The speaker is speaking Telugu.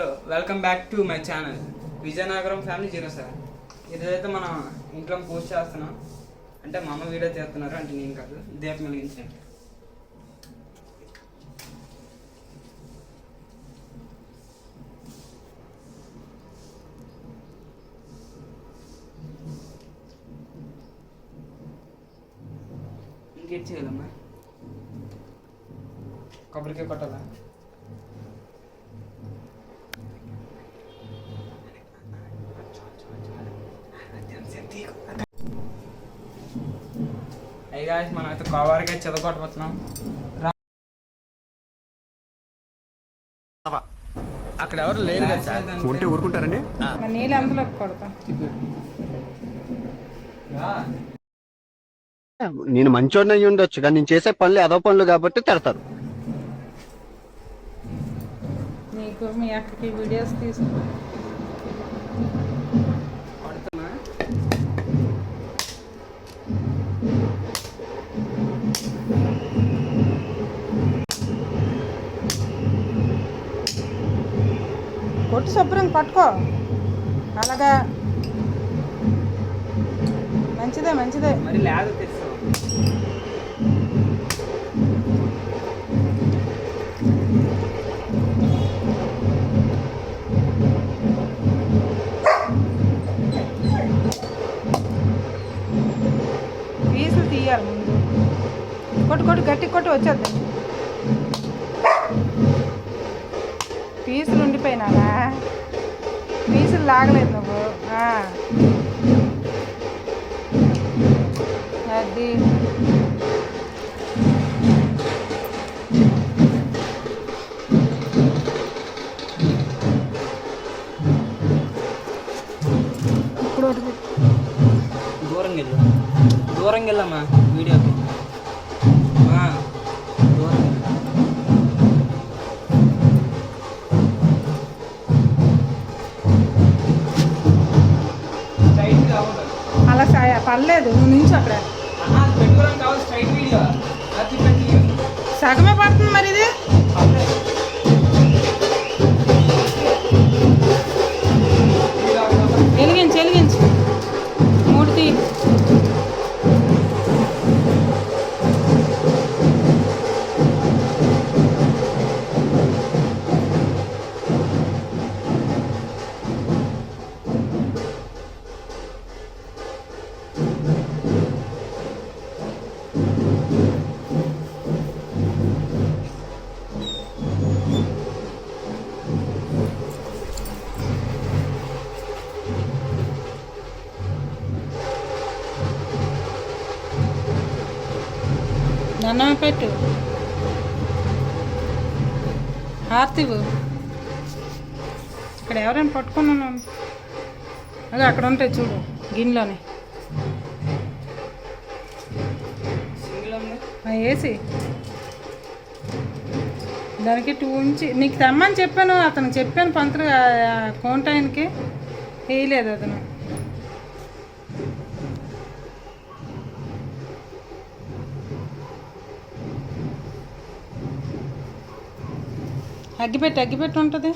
Welcome back to my channel Vizianagaram family 07. ఈరోజైతే మనం ఇంట్లో పూజ చేస్తున్నాం. అంటే మా అమ్మ వీడియో చేస్తున్నారు, అంటే నేను కాదు. దీపం వెలిగించండి. ఇంకేం చేయాలమ్మా? కొబ్బరికాయ కొట్టాలా? అయ్యా మనం అయితే కోవారికాయ చెదగొట్టబోతున్నాం. అక్కడ ఎవరు లేరు కదా, ఉంటే ఊరుకుంటారండి. నీళ్ళు అందులో కొడతాం. నేను మంచోడిని అయ్యి ఉండొచ్చు, కానీ నేను చేసే పనులు అదో పనులు కాబట్టి తిడతారు. నీకు మీ అక్కకి వీడియోస్ తీసుకు కొట్టు శుభ్రం పట్టుకో. అలాగా మంచిదే మంచిదే. మరి లేదు తెలుసు. పీసులు తీయాలి ముందు. కొట్టు కొట్టు గట్టి కొట్టు వచ్చేద్దాం. పీసులు ఉండిపోయినానా? పీసులు లాగలేదు నువ్వు. అది ఇప్పుడు దూరంగా వెళ్ళమ్మా వీడియోకి. అలా పర్లేదు, నువ్వు నుంచి అక్కడ సగమే పడుతుంది మరి. ఇది వెలిగించు వెలిగించు. మూడు తీ. దండం పెట్టు. హారతివు. ఇక్కడ ఎవరైనా పట్టుకున్నాను. అదే అక్కడ ఉంటాయి చూడు గిన్నెలోనే వేసి దానికి 2 ఇంచి నీకు తెమ్మని చెప్పాను. అతను చెప్పాను పంతులు కోంటాయనకి వేయలేదు అతను. అగ్గిపెట్టి ఉంటుంది.